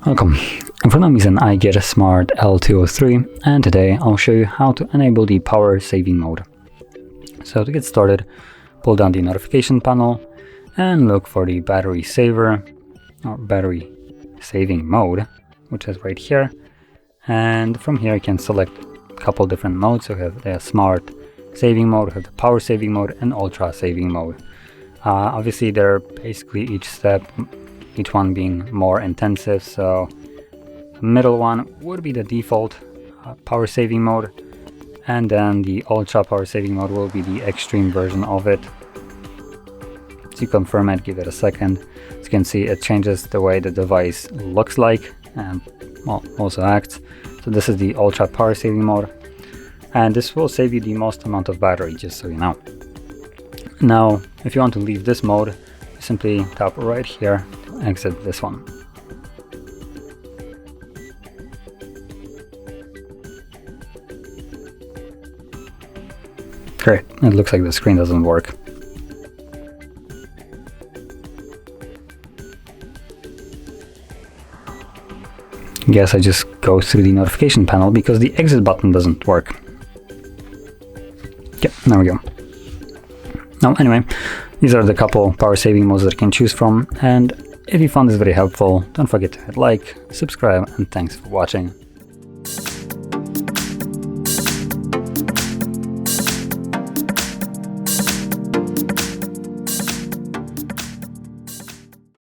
Welcome. In front of me is an IGET Smart L203, and today I'll show you how to enable the power saving mode. So to get started, pull down the notification panel and look for the battery saver or battery saving mode, which is right here. And from here you can select a couple different modes. So we have the smart saving mode, we have the power saving mode, and ultra saving mode. Obviously they're basically each one being more intensive. So the middle one would be the default power saving mode, and then the ultra power saving mode will be the extreme version of it. To confirm it, give it a second. As you can see, it changes the way the device looks like and also acts. So this is the ultra power saving mode, and this will save you the most amount of battery, just so you know. Now if you want to leave this mode, simply tap right here to exit this one. Great, it looks like the screen doesn't work. Guess I just go through the notification panel because the exit button doesn't work. Yep, there we go. Now anyway, these are the couple power saving modes that you can choose from, and if you found this very helpful, don't forget to hit like, subscribe, and thanks for watching.